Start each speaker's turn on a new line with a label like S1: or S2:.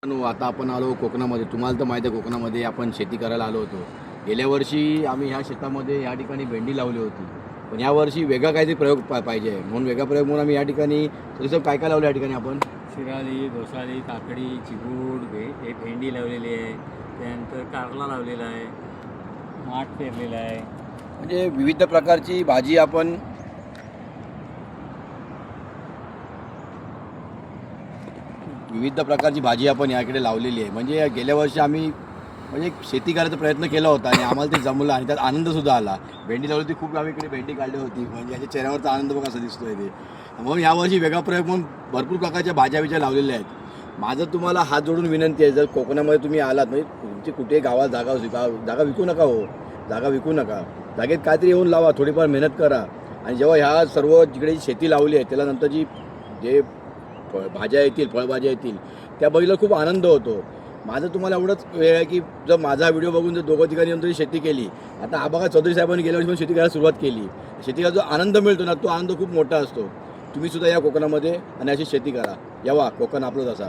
S1: आता आपण आलो कोकणामध्ये. तुम्हाला तर माहिती आहे कोकणामध्ये आपण शेती करायला आलो होतो. गेल्या वर्षी आम्ही ह्या शेतामध्ये या ठिकाणी भेंडी लावली होती. पण यावर्षी वेगळा काहीतरी प्रयोग पाहिजे आहे. म्हणून वेगळा प्रयोग म्हणून आम्ही या ठिकाणी तसं काय काय लावलं या ठिकाणी आपण?
S2: शिराळी, घोसाळी, काकडी, चिबूड, हे भेंडी लावलेली आहे. त्यानंतर कारला लावलेला आहे, माठ पेरलेला आहे.
S1: म्हणजे विविध प्रकारची भाजी आपण आपण याकडे लावलेली आहे. म्हणजे गेल्या वर्षी आम्ही म्हणजे शेती करायचा प्रयत्न केला होता आणि आम्हाला ते जमलं आणि त्यात आनंदसुद्धा आला. भेंडी लावली होती, खूप आम्ही इकडे भेंडी काढली होती. म्हणजे याच्या चेहऱ्यावरचा आनंद बघा कसा दिसतोय ते. म्हणून यावर्षी वेगळा प्रयोग म्हणून भरपूर प्रकारच्या भाज्या लावलेल्या आहेत. माझं तुम्हाला हात जोडून विनंती आहे, जर कोकणामध्ये तुम्ही आलात म्हणजे तुमची कुठेही गावात जागा विकू नका हो. जागा विकू नका. जागेत काहीतरी येऊन लावा, थोडीफार मेहनत करा आणि जेव्हा ह्या सर्व जिकडे शेती लावली आहे त्याला नंतर जे भाज्या येतील, फळभाज्या येतील त्या बघितलं खूप आनंद होतो. माझं तुम्हाला एवढंच वेळ आहे की जर माझा व्हिडिओ बघून जर दोघं ठिकाणी येऊन तरी शेती केली. आता हा बघा चौधरी साहेबांनी गेल्या वर्षी पण शेती करायला सुरुवात केली. शेतीला जो आनंद मिळतो ना तो आनंद खूप मोठा असतो. तुम्हीसुद्धा या कोकणामध्ये आणि अशी शेती करा. यावा कोकण आपलंच असा.